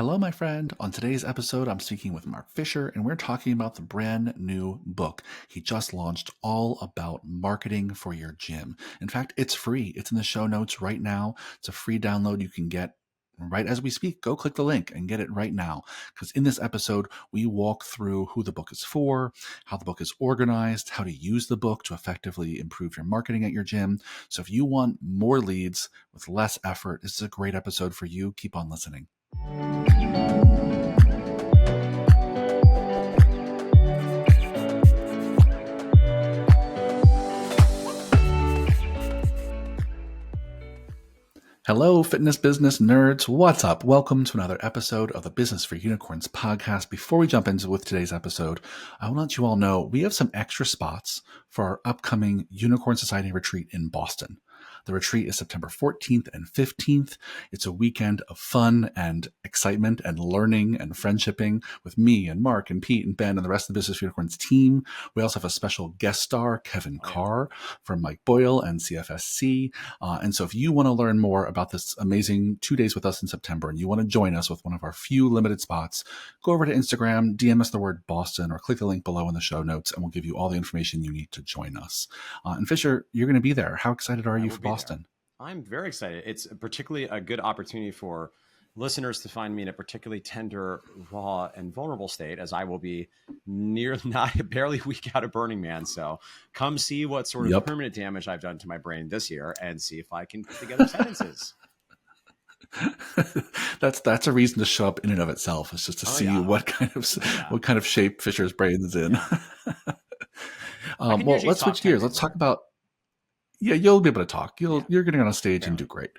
Hello, my friend. On today's episode, I'm speaking with Mark Fisher, and we're talking about the brand new book he just launched, all about marketing for your gym. In fact, it's free. It's in the show notes right now. It's a free download you can get right as we speak. Go click the link and get it right now. Because in this episode, we walk through who the book is for, how the book is organized, how to use the book to effectively improve your marketing at your gym. So if you want more leads with less effort, this is a great episode for you. Keep on listening. Hello, fitness business nerds. What's up? Welcome to another episode of the Business for Unicorns podcast. Before we jump into with today's episode, I want to let you all know we have some extra spots for our upcoming Unicorn Society retreat in Boston. The retreat is September 14th and 15th. It's a weekend of fun and excitement and learning and friendshipping with me and Mark and Pete and Ben and the rest of the Business for Unicorns team. We also have a special guest star, Kevin Carr from Mike Boyle and CFSC. And so if you want to learn more about this amazing 2 days with us in September and you want to join us with one of our few limited spots, go over to Instagram, DM us the word Boston, or click the link below in the show notes, and we'll give you all the information you need to join us. And Fisher, you're going to be there. How excited are you for Boston? I'm very excited. It's particularly a good opportunity for listeners to find me in a particularly tender, raw, and vulnerable state, as I will be barely a week out of Burning Man. So come see what sort of permanent damage I've done to my brain this year and see if I can put together sentences. That's a reason to show up in and of itself. It's just to see what kind of shape Fisher's brain is in. Yeah. Well, let's switch gears. Let's talk about. Yeah, you'll be able to talk. You're getting on a stage and do great.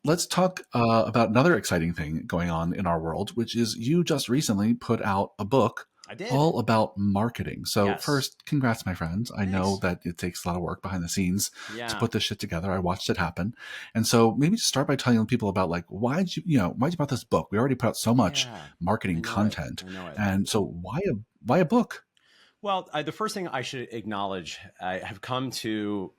Let's talk about another exciting thing going on in our world, which is you just recently put out a book all about marketing. So first, congrats, my friends. I know that it takes a lot of work behind the scenes to put this shit together. I watched it happen. And so maybe just start by telling people about why'd you put this book? We already put out so much marketing content. And so why a book? Well, the first thing I should acknowledge, I have come to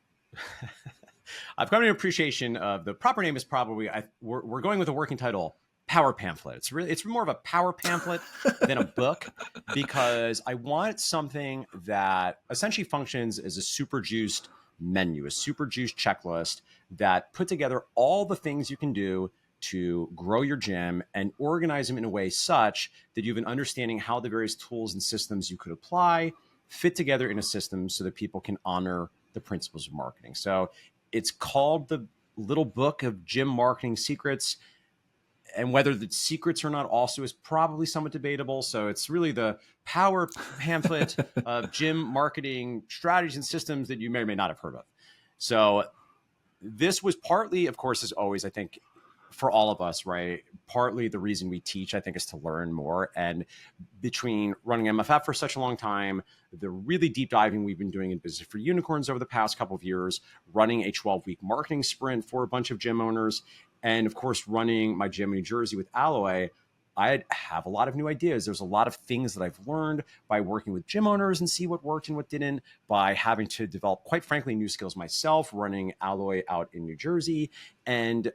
I've come to an appreciation of the proper name is probably we're going with a working title, Power Pamphlet. It's more of a power pamphlet than a book, because I want something that essentially functions as a super juiced menu, a super juiced checklist that put together all the things you can do to grow your gym and organize them in a way such that you have an understanding how the various tools and systems you could apply fit together in a system so that people can honor the principles of marketing. So it's called the Little Book of Gym Marketing Secrets, and whether the secrets or not also is probably somewhat debatable. So it's really the power pamphlet of gym marketing strategies and systems that you may or may not have heard of. So this was partly, of course, as always, I think, for all of us, right? Partly the reason we teach, I think, is to learn more. And between running MFF for such a long time, the really deep diving we've been doing in Business for Unicorns over the past couple of years, running a 12-week marketing sprint for a bunch of gym owners, and of course, running my gym in New Jersey with Alloy, I have a lot of new ideas. There's a lot of things that I've learned by working with gym owners and see what worked and what didn't, by having to develop, quite frankly, new skills myself, running Alloy out in New Jersey. And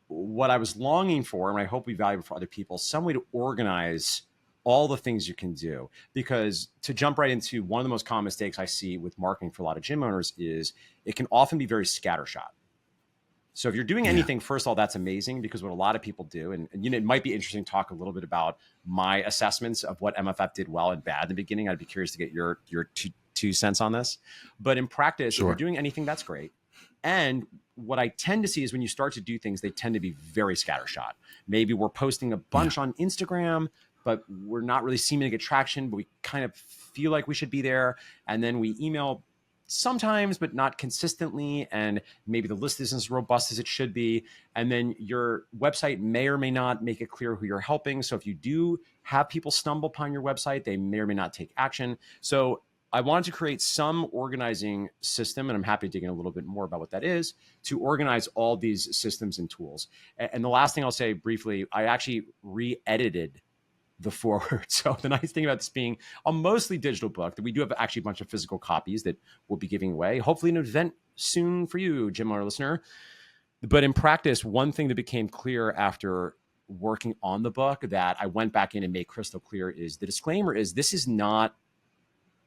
what I was longing for, and I hope we value for other people, some way to organize all the things you can do. Because to jump right into one of the most common mistakes I see with marketing for a lot of gym owners is it can often be very scattershot. So if you're doing anything, first of all, that's amazing, because what a lot of people do, and it might be interesting to talk a little bit about my assessments of what MFF did well and bad in the beginning. I'd be curious to get your two cents on this. But in practice, if you're doing anything, that's great. And what I tend to see is when you start to do things, they tend to be very scattershot. Maybe we're posting a bunch on Instagram, but we're not really seeming to get traction, but we kind of feel like we should be there. And then we email sometimes, but not consistently. And maybe the list isn't as robust as it should be. And then your website may or may not make it clear who you're helping. So if you do have people stumble upon your website, they may or may not take action. So I wanted to create some organizing system, and I'm happy to dig in a little bit more about what that is, to organize all these systems and tools. And the last thing I'll say briefly, I actually re-edited the forward. So the nice thing about this being a mostly digital book, that we do have actually a bunch of physical copies that we'll be giving away, hopefully an event soon for you, gym owner listener. But in practice, one thing that became clear after working on the book that I went back in and made crystal clear is the disclaimer is this is not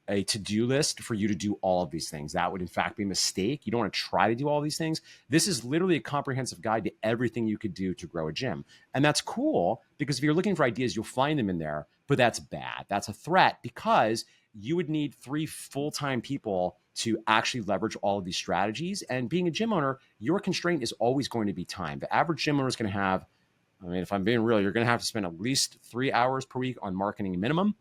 a to-do list for you to do all of these things. That would in fact be a mistake. You don't want to try to do all these things. This is literally a comprehensive guide to everything you could do to grow a gym. And that's cool because if you're looking for ideas, you'll find them in there, but that's bad. That's a threat because you would need 3 full-time people to actually leverage all of these strategies. And being a gym owner, your constraint is always going to be time. The average gym owner is going to have, I mean, if I'm being real, you're going to have to spend at least 3 hours per week on marketing minimum.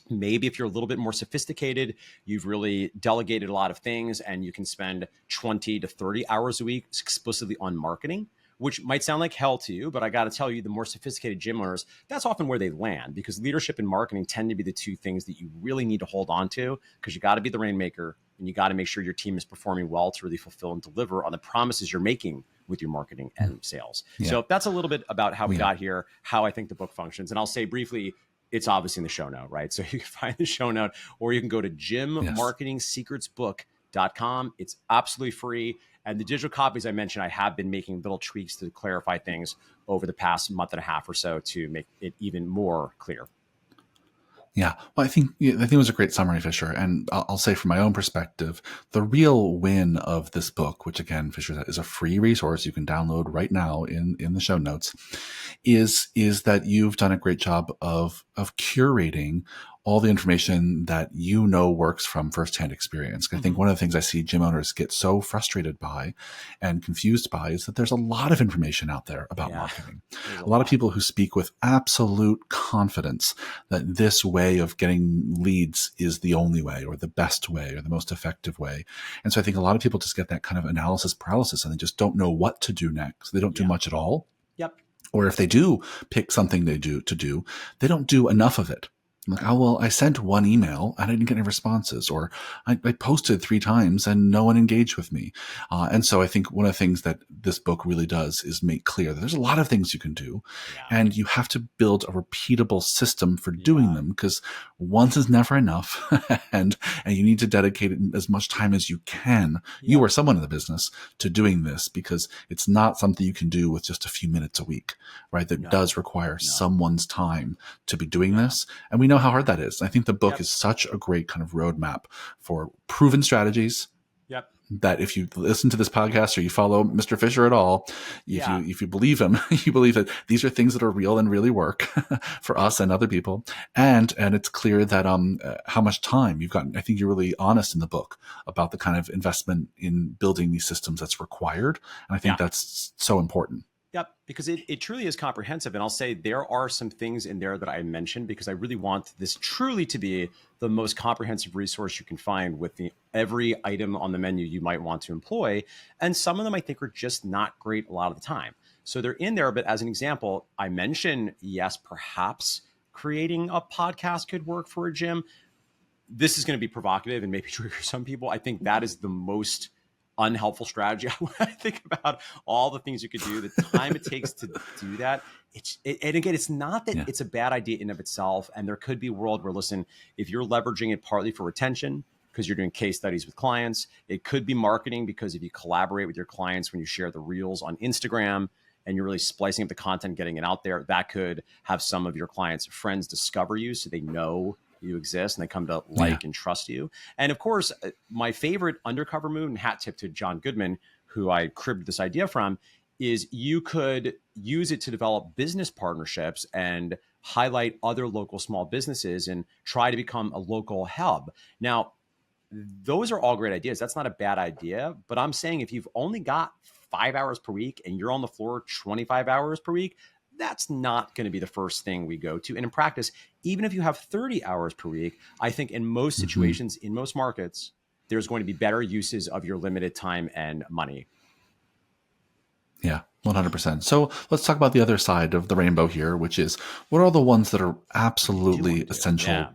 Maybe if you're a little bit more sophisticated, you've really delegated a lot of things and you can spend 20 to 30 hours a week explicitly on marketing, which might sound like hell to you, but I got to tell you, the more sophisticated gym owners, that's often where they land because leadership and marketing tend to be the 2 things that you really need to hold on to because you got to be the rainmaker and you got to make sure your team is performing well to really fulfill and deliver on the promises you're making with your marketing and sales. Yeah. So that's a little bit about how we got here, how I think the book functions. And I'll say briefly, it's obviously in the show note, right? So you can find the show note or you can go to gymmarketingsecretsbook.com. It's absolutely free. And the digital copies I mentioned, I have been making little tweaks to clarify things over the past month and a half or so to make it even more clear. Yeah, well, I think it was a great summary, Fisher. And I'll say from my own perspective, the real win of this book, which again, Fisher is a free resource you can download right now in the show notes, is that you've done a great job of curating all the information that you know works from firsthand experience. I think one of the things I see gym owners get so frustrated by and confused by is that there's a lot of information out there about marketing. A lot of people who speak with absolute confidence that this way of getting leads is the only way or the best way or the most effective way. And so I think a lot of people just get that kind of analysis paralysis and they just don't know what to do next. They don't do much at all. Yep. Or if they do pick something they don't do enough of it. I'm like, oh, well, I sent 1 email and I didn't get any responses, or I posted 3 times and no one engaged with me. And so I think one of the things that this book really does is make clear that there's a lot of things you can do and you have to build a repeatable system for doing them because once is never enough and you need to dedicate as much time as you can, you or someone in the business, to doing this because it's not something you can do with just a few minutes a week, right? That does require someone's time to be doing this. And we know how hard that is. I think the book is such a great kind of roadmap for proven strategies that if you listen to this podcast or you follow Mr. Fisher at all, if you believe him, you believe that these are things that are real and really work for us and other people. And it's clear that how much time you've got. I think you're really honest in the book about the kind of investment in building these systems that's required. And I think that's so important. Yep, because it truly is comprehensive. And I'll say there are some things in there that I mentioned because I really want this truly to be the most comprehensive resource you can find with every item on the menu you might want to employ. And some of them I think are just not great a lot of the time. So they're in there. But as an example, I mentioned, yes, perhaps creating a podcast could work for a gym. This is going to be provocative and maybe trigger some people. I think that is the most unhelpful strategy. When I think about all the things you could do, the time it takes to do that, and again, it's not that it's a bad idea in and of itself. And there could be a world where, listen, if you're leveraging it partly for retention, because you're doing case studies with clients, it could be marketing because if you collaborate with your clients when you share the reels on Instagram and you're really splicing up the content, getting it out there, that could have some of your clients' friends discover you so they know you exist and they come to like and trust you. And of course, my favorite undercover move, and hat tip to John Goodman, who I cribbed this idea from, is you could use it to develop business partnerships and highlight other local small businesses and try to become a local hub. Now, those are all great ideas. That's not a bad idea. But I'm saying if you've only got 5 hours per week and you're on the floor 25 hours per week, that's not going to be the first thing we go to. And in practice, even if you have 30 hours per week, I think in most situations, in most markets, there's going to be better uses of your limited time and money. Yeah, 100%. So let's talk about the other side of the rainbow here, which is what are the ones that are absolutely essential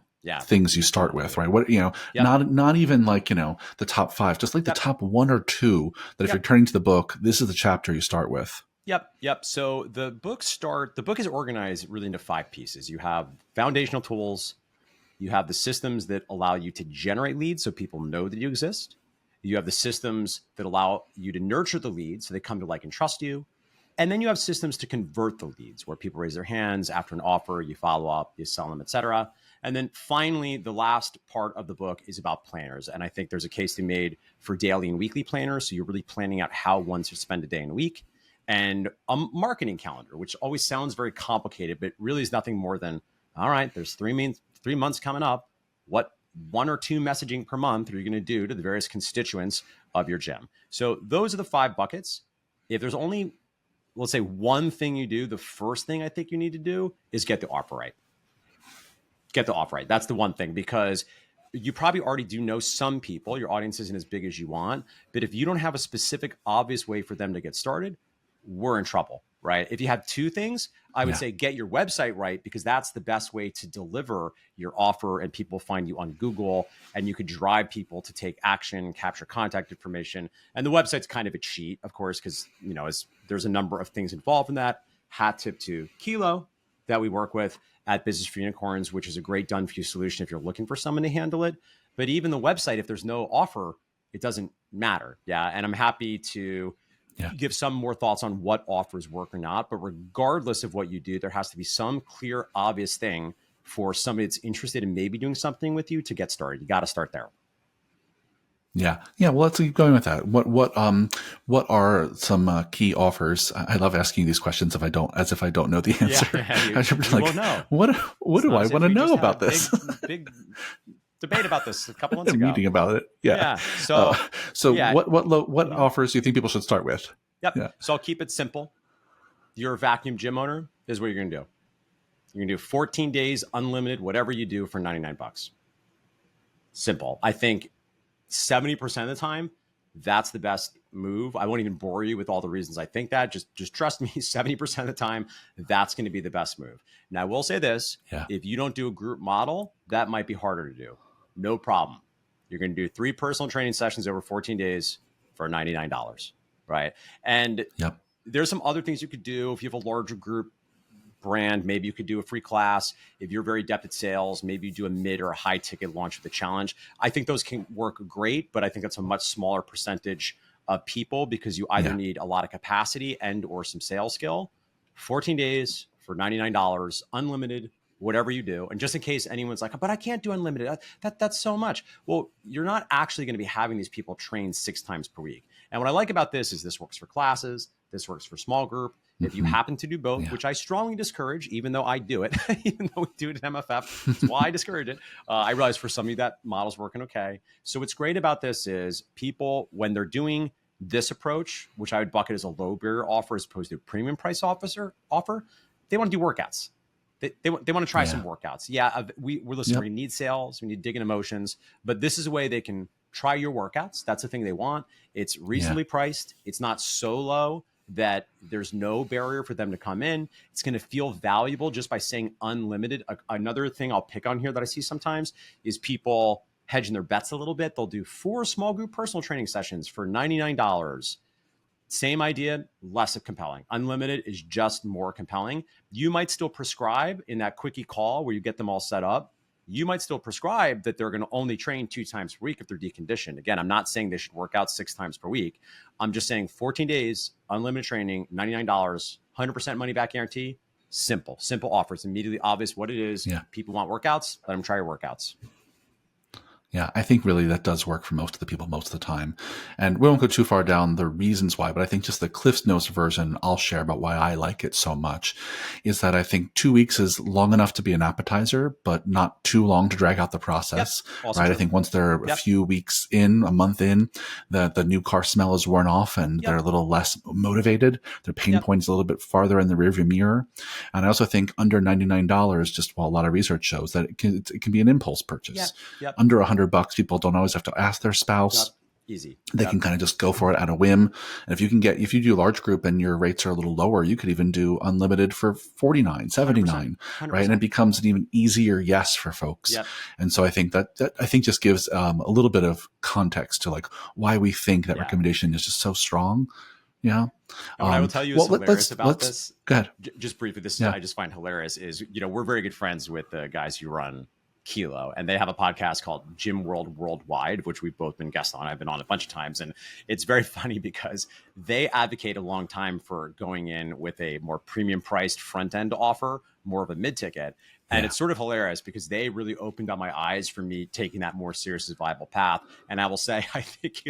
things you start with, right? What, not even like, the top 5, just like the top 1 or 2 that if you're turning to the book, this is the chapter you start with. Yep. So the book is organized really into 5 pieces. You have foundational tools. You have the systems that allow you to generate leads so people know that you exist. You have the systems that allow you to nurture the leads so they come to like and trust you. And then you have systems to convert the leads where people raise their hands after an offer, you follow up, you sell them, et cetera. And then finally, the last part of the book is about planners. And I think there's a case to be made for daily and weekly planners. So you're really planning out how one should spend a day in a week, and a marketing calendar, which always sounds very complicated, but really is nothing more than, all right, there's 3 months coming up. What 1 or 2 messaging per month are you going to do to the various constituents of your gym? So those are the 5 buckets. If there's only, let's say, one thing you do, the first thing I think you need to do is get the offer right. Get the offer right. That's the one thing, because you probably already do know some people. Your audience isn't as big as you want. But if you don't have a specific, obvious way for them to get started, we're in trouble, right? If you have 2 things, I would say get your website right, because that's the best way to deliver your offer and people find you on Google, and you could drive people to take action, capture contact information. And the website's kind of a cheat, of course, because there's a number of things involved in that. Hat tip to Kilo that we work with at Business for Unicorns, which is a great done for you solution if you're looking for someone to handle it. But even the website, if there's no offer, it doesn't matter. Yeah. And I'm happy to give some more thoughts on what offers work or not. But regardless of what you do, there has to be some clear, obvious thing for somebody that's interested in maybe doing something with you to get started. You got to start there. Yeah. Well, let's keep going with that. What are some key offers? I love asking these questions if I don't know the answer. I should be like, know. What do I want to know about this? Big debate about this a couple months ago. Meeting about it. Yeah. What offers do you think people should start with? Yep. Yeah. So I'll keep it simple. You're a vacuum gym owner. This is what you're going to do. You're going to do 14 days, unlimited, whatever you do for $99. Simple. I think 70% of the time, that's the best move. I won't even bore you with all the reasons I think that. Just trust me, 70% of the time, that's going to be the best move. Now, I will say this. If you don't do a group model, that might be harder to do. No problem. You're going to do 3 personal training sessions over 14 days for $99, right? And there's some other things you could do. If you have a larger group brand, maybe you could do a free class. If you're very adept at sales, maybe you do a mid or a high ticket launch with a challenge. I think those can work great, but I think that's a much smaller percentage of people, because you either need a lot of capacity and or some sales skill. 14 days for $99, unlimited, whatever you do. And just in case anyone's like, but I can't do unlimited. That's so much. Well, you're not actually going to be having these people train 6 times per week. And what I like about this is this works for classes. This works for small group. If you happen to do both, which I strongly discourage, even though I do it, even though we do it at MFF, that's why I discourage it. I realize for some of you that model's working okay. So what's great about this is people, when they're doing this approach, which I would bucket as a low barrier offer as opposed to a premium price offer, they want to do workouts. They want to try some workouts. We're listening. We need sales. We need digging emotions. But this is a way they can try your workouts. That's the thing they want. It's reasonably priced. It's not so low that there's no barrier for them to come in. It's going to feel valuable just by saying unlimited. Another thing I'll pick on here that I see sometimes is people hedging their bets a little bit. They'll do 4 small group personal training sessions for $99. Same idea, less compelling. Unlimited is just more compelling. You might still prescribe in that quickie call where you get them all set up. You might still prescribe that they're going to only train 2 times per week if they're deconditioned. Again, I'm not saying they should work out 6 times per week. I'm just saying 14 days, unlimited training, $99, 100% money back guarantee. Simple offer. It's immediately obvious what it is. People want workouts. Let them try your workouts. Yeah, I think really that does work for most of the people most of the time. And we won't go too far down the reasons why, but I think just the Cliff's Notes version I'll share about why I like it so much is that I think 2 weeks is long enough to be an appetizer, but not too long to drag out the process, right? True. I think once they're a few weeks in, a month in, the new car smell is worn off and they're a little less motivated. Their pain point is a little bit farther in the rearview mirror. And I also think under $99, just a lot of research shows that it can be an impulse purchase. Under $100, people don't always have to ask their spouse. Easy. They can kind of just go for it at a whim. And if you do large group and your rates are a little lower, you could even do unlimited for $49, $79, 100%. Right? And it becomes an even easier yes for folks. And so I think that just gives a little bit of context to like why we think that recommendation is just so strong. Yeah. What I will tell you is hilarious about this. Go ahead. Just briefly, I just find hilarious is, we're very good friends with the guys who run Kilo, and they have a podcast called Gym World Worldwide, which we've both been guests on. I've been on a bunch of times, and it's very funny because they advocate a long time for going in with a more premium priced front end offer, more of a mid ticket. And it's sort of hilarious because they really opened up my eyes for me taking that more serious as viable path. And I will say, I think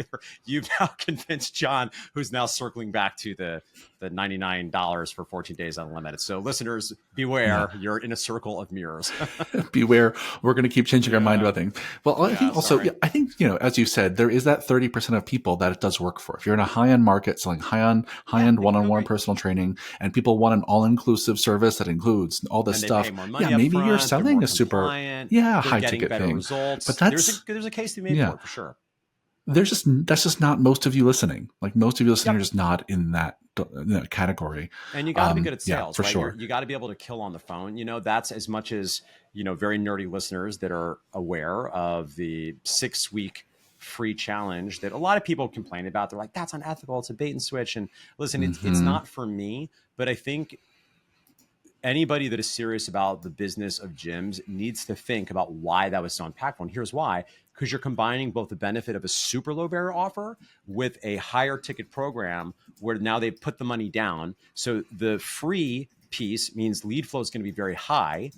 you've now convinced John, who's now circling back to the $99 for 14 days unlimited. So listeners, beware, you're in a circle of mirrors. Beware, we're going to keep changing our mind about things. Well, I think also, I think, as you said, there is that 30% of people that it does work for. If you're in a high-end market selling high-end one-on-one personal training, and people want an all-inclusive service that includes all this stuff, maybe you're selling a super high-ticket thing. Results. But there's a case to be made for it, for sure. That's just not most of you listening. Like most of you listening are just not in that category. And you got to be good at sales, for right? sure. You got to be able to kill on the phone. That's as much as, very nerdy listeners that are aware of the 6-week free challenge that a lot of people complain about. They're like, that's unethical. It's a bait and switch. And listen, it's not for me, but I think anybody that is serious about the business of gyms needs to think about why that was so impactful. And here's why. Because you're combining both the benefit of a super low barrier offer with a higher ticket program where now they put the money down. So the free piece means lead flow is going to be very high.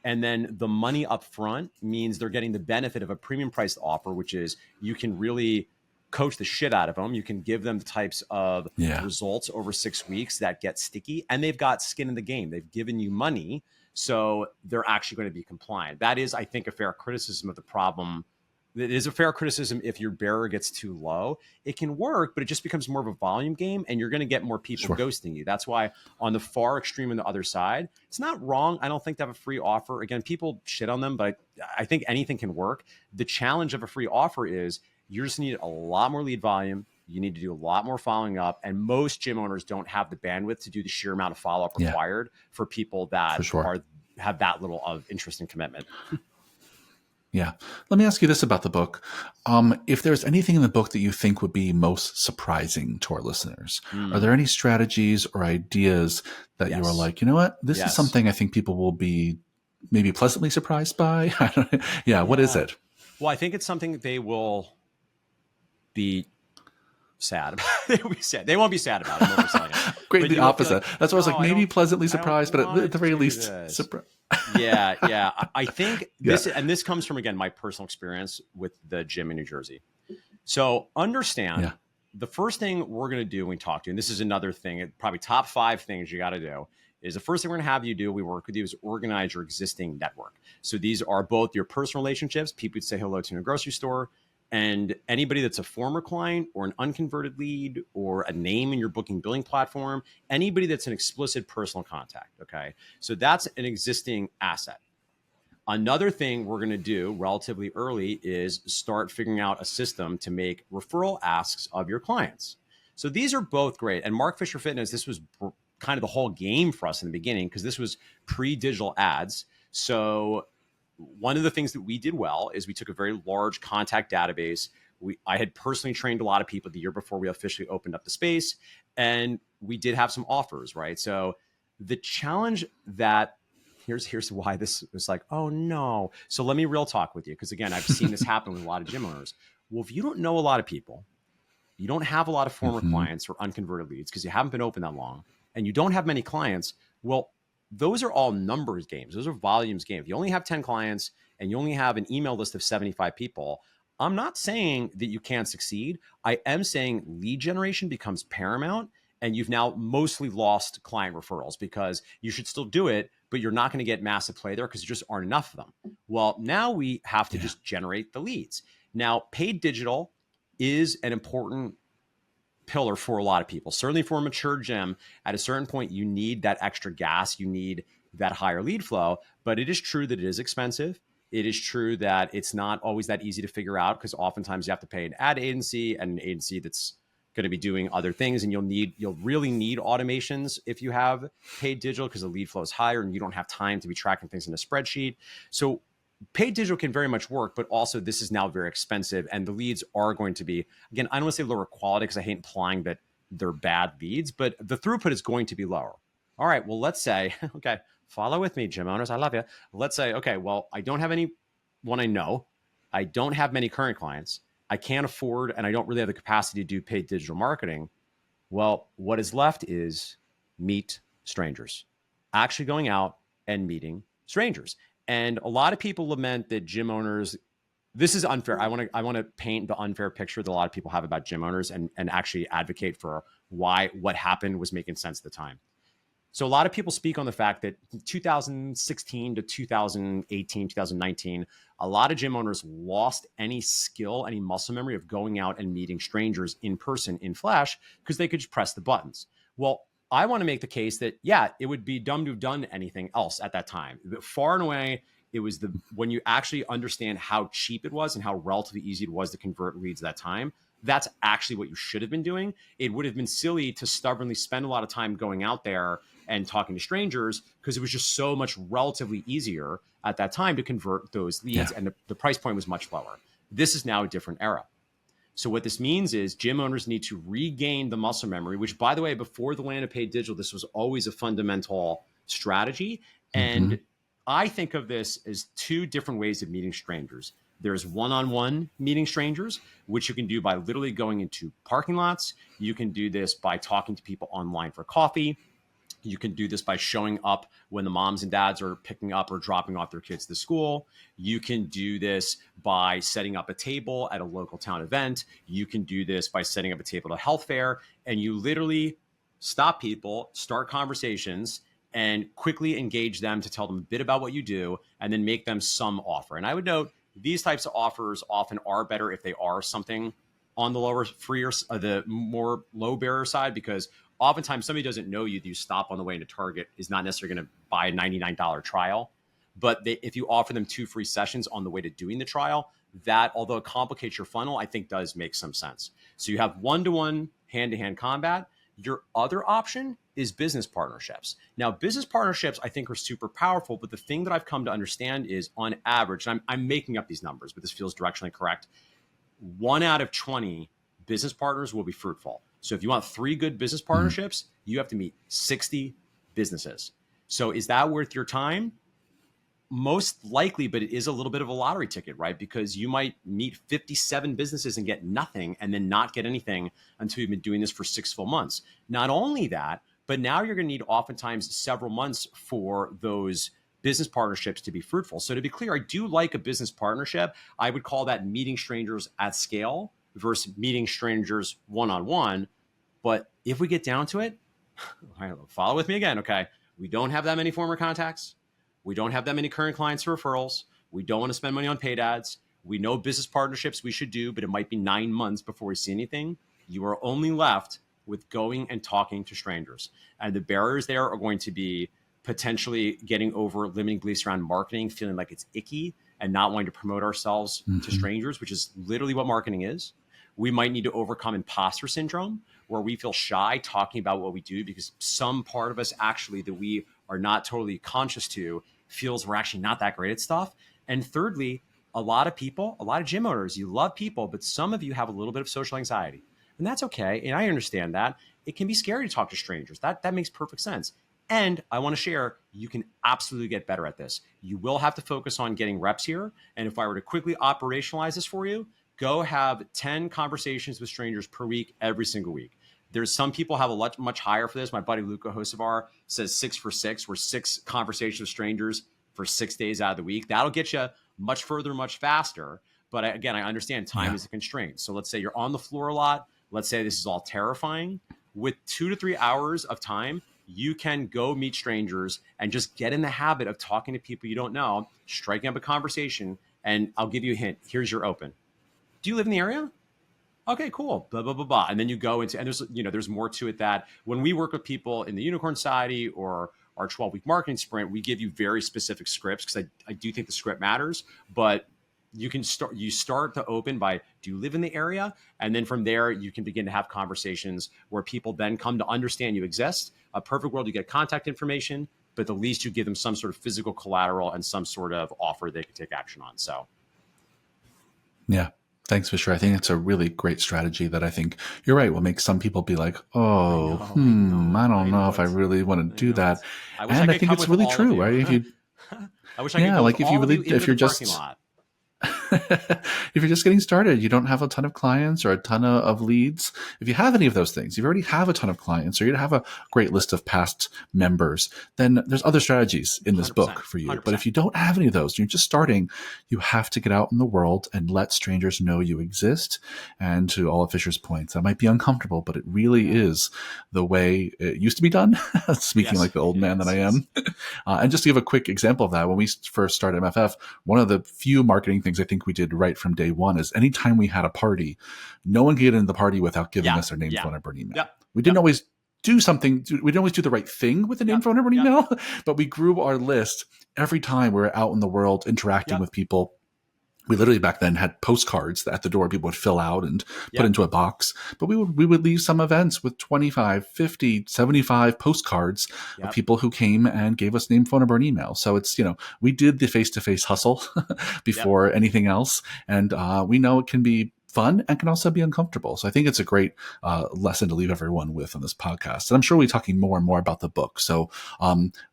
And then the money up front means they're getting the benefit of a premium priced offer, which is you can really coach the shit out of them. You can give them the types of results over 6 weeks that get sticky, and they've got skin in the game. They've given you money, so they're actually going to be compliant. That is, I think, a fair criticism of the problem. It is a fair criticism if your barrier gets too low. It can work, but it just becomes more of a volume game, and you're going to get more people ghosting you. That's why on the far extreme on the other side, it's not wrong, I don't think, to have a free offer. Again, people shit on them, but I think anything can work. The challenge of a free offer is you just need a lot more lead volume. You need to do a lot more following up. And most gym owners don't have the bandwidth to do the sheer amount of follow-up required for people that have that little of interest and commitment. Yeah. Let me ask you this about the book. If there's anything in the book that you think would be most surprising to our listeners, are there any strategies or ideas that you are like, you know what, this is something I think people will be maybe pleasantly surprised by? What is it? Well, I think it's something that they will be sad about. They will be sad. They won't be sad about it. Great, the opposite. Like, that's why I was like, maybe pleasantly surprised, but at the very least, surprised. I think this, and this comes from, again, my personal experience with the gym in New Jersey. So understand the first thing we're going to do when we talk to you, and this is another thing, probably top 5 things you got to do, is the first thing we're going to have you do, we work with you, is organize your existing network. So these are both your personal relationships, people you'd say hello to in a grocery store, and anybody that's a former client or an unconverted lead or a name in your booking billing platform, anybody that's an explicit personal contact, okay? So that's an existing asset. Another thing we're going to do relatively early is start figuring out a system to make referral asks of your clients. So these are both great. And Mark Fisher Fitness, this was kind of the whole game for us in the beginning because this was pre-digital ads. So one of the things that we did well is we took a very large contact database. I had personally trained a lot of people the year before we officially opened up the space, and we did have some offers, right? So the challenge that here's why this was like, oh no. So let me real talk with you, because again, I've seen this happen with a lot of gym owners. Well, if you don't know a lot of people, you don't have a lot of former clients or unconverted leads because you haven't been open that long, and you don't have many clients, well, those are all numbers games. Those are volumes games. If you only have 10 clients and you only have an email list of 75 people, I'm not saying that you can't succeed. I am saying lead generation becomes paramount, and you've now mostly lost client referrals because you should still do it, but you're not going to get massive play there because there just aren't enough of them. Well, now we have to just generate the leads. Now, paid digital is an important pillar for a lot of people. Certainly for a mature gym, at a certain point, you need that extra gas. You need that higher lead flow, but it is true that it is expensive. It is true that it's not always that easy to figure out because oftentimes you have to pay an ad agency and an agency that's going to be doing other things. And you'll really need automations if you have paid digital because the lead flow is higher and you don't have time to be tracking things in a spreadsheet. So paid digital can very much work, but also this is now very expensive and the leads are going to be, again, I don't want to say lower quality because I hate implying that they're bad leads, but the throughput is going to be lower. All right, well, let's say, okay, follow with me, gym owners, I love you. Let's say, okay, well, I don't have any one I know. I don't have many current clients. I can't afford, and I don't really have the capacity to do paid digital marketing. Well, what is left is meet strangers, actually going out and meeting strangers. And a lot of people lament that gym owners, this is unfair. I want to paint the unfair picture that a lot of people have about gym owners and actually advocate for why what happened was making sense at the time. So a lot of people speak on the fact that 2016 to 2018, 2019, a lot of gym owners lost any skill, any muscle memory of going out and meeting strangers in person, in flesh, because they could just press the buttons. Well, I want to make the case that, yeah, it would be dumb to have done anything else at that time. But far and away, it was when you actually understand how cheap it was and how relatively easy it was to convert leads at that time, that's actually what you should have been doing. It would have been silly to stubbornly spend a lot of time going out there and talking to strangers because it was just so much relatively easier at that time to convert those leads. And the price point was much lower. This is now a different era. So what this means is gym owners need to regain the muscle memory, which, by the way, before the land of paid digital, this was always a fundamental strategy. And I think of this as two different ways of meeting strangers. There's one-on-one meeting strangers, which you can do by literally going into parking lots. You can do this by talking to people online for coffee. You can do this by showing up when the moms and dads are picking up or dropping off their kids to school. You can do this by setting up a table at a local town event. You can do this by setting up a table at a health fair. And you literally stop people, start conversations, and quickly engage them to tell them a bit about what you do, and then make them some offer. And I would note these types of offers often are better if they are something on the lower freer, the more low barrier side, because oftentimes somebody doesn't know you. You stop on the way into Target is not necessarily going to buy a $99 trial. But if you offer them 2 free sessions on the way to doing the trial, that, although it complicates your funnel, I think does make some sense. So you have one-to-one, hand-to-hand combat. Your other option is business partnerships. Now, business partnerships, I think, are super powerful. But the thing that I've come to understand is, on average, and I'm making up these numbers, but this feels directionally correct, 1 out of 20 business partners will be fruitful. So if you want 3 good business partnerships, you have to meet 60 businesses. So is that worth your time? Most likely, but it is a little bit of a lottery ticket, right? Because you might meet 57 businesses and get nothing, and then not get anything until you've been doing this for 6 full months. Not only that, but now you're going to need oftentimes several months for those business partnerships to be fruitful. So to be clear, I do like a business partnership. I would call that meeting strangers at scale versus meeting strangers one-on-one. But if we get down to it, follow with me again, okay? We don't have that many former contacts. We don't have that many current clients for referrals. We don't want to spend money on paid ads. We know business partnerships we should do, but it might be 9 months before we see anything. You are only left with going and talking to strangers. And the barriers there are going to be potentially getting over limiting beliefs around marketing, feeling like it's icky, and not wanting to promote ourselves to strangers, which is literally what marketing is. We might need to overcome imposter syndrome, where we feel shy talking about what we do because some part of us actually that we are not totally conscious to feels we're actually not that great at stuff. And thirdly, a lot of people, a lot of gym owners, you love people, but some of you have a little bit of social anxiety. And that's okay. And I understand that. It can be scary to talk to strangers. That makes perfect sense. And I want to share, you can absolutely get better at this. You will have to focus on getting reps here. And if I were to quickly operationalize this for you, go have 10 conversations with strangers per week, every single week. There's some people have a much higher for this. My buddy Luca Hosevar says 6 for 6, where 6 conversations with strangers for 6 days out of the week. That'll get you much further, much faster. But again, I understand time is a constraint. So let's say you're on the floor a lot. Let's say this is all terrifying. With 2 to 3 hours of time, you can go meet strangers and just get in the habit of talking to people you don't know, striking up a conversation. And I'll give you a hint. Here's your open. Do you live in the area? Okay, cool. Blah, blah, blah, blah. And then you go into, and there's more to it that when we work with people in the Unicorn Society or our 12-week marketing sprint, we give you very specific scripts because I do think the script matters. But you start to open by, do you live in the area? And then from there, you can begin to have conversations where people then come to understand you exist. A perfect world, you get contact information, but at the least you give them some sort of physical collateral and some sort of offer they can take action on. So, yeah. Thanks for sure. I think it's a really great strategy that I think you're right will make some people be like, oh, I don't know if I really want to do that. And I think it's really true, right? If you, I wish I could go like with if you all really, of you into if you're the parking just, lot. If you're just getting started, you don't have a ton of clients or a ton of leads. If you have any of those things, you already have a ton of clients or you have a great list of past members, then there's other strategies in this 100%, book for you. 100%. But if you don't have any of those, you're just starting, you have to get out in the world and let strangers know you exist. And to all of Fisher's points, that might be uncomfortable, but it really is the way it used to be done. Speaking like the old man that I am. And just to give a quick example of that, when we first started MFF, one of the few marketing things I think we did right from day one is anytime we had a party, no one could get into the party without giving us their name, phone number, and email. We didn't always do something. We didn't always do the right thing with the name, phone number, and email, but we grew our list every time we were out in the world interacting with people. We literally back then had postcards at the door people would fill out and put into a box. But we would leave some events with 25, 50, 75 postcards of people who came and gave us name, phone number, and email. So it's, we did the face-to-face hustle before anything else. And we know it can be fun and can also be uncomfortable. So I think it's a great lesson to leave everyone with on this podcast. And I'm sure we'll be talking more and more about the book. So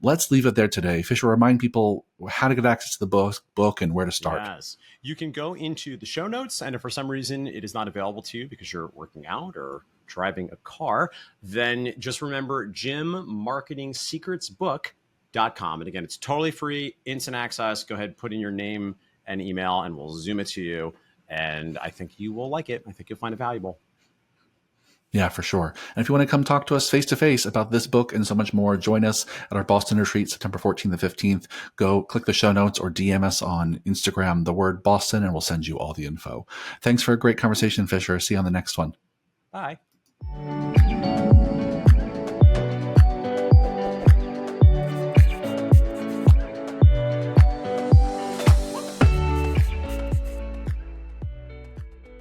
let's leave it there today. Fisher, remind people how to get access to the book and where to start. Yes. You can go into the show notes, and if for some reason it is not available to you because you're working out or driving a car, then just remember gymmarketingsecretsbook.com. And again, it's totally free, instant access. Go ahead, put in your name and email, and we'll Zoom it to you. And I think you will like it. I think you'll find it valuable. Yeah, for sure. And if you want to come talk to us face-to-face about this book and so much more, join us at our Boston retreat, September 14th and 15th. Go click the show notes or DM us on Instagram, the word Boston, and we'll send you all the info. Thanks for a great conversation, Fisher. See you on the next one. Bye.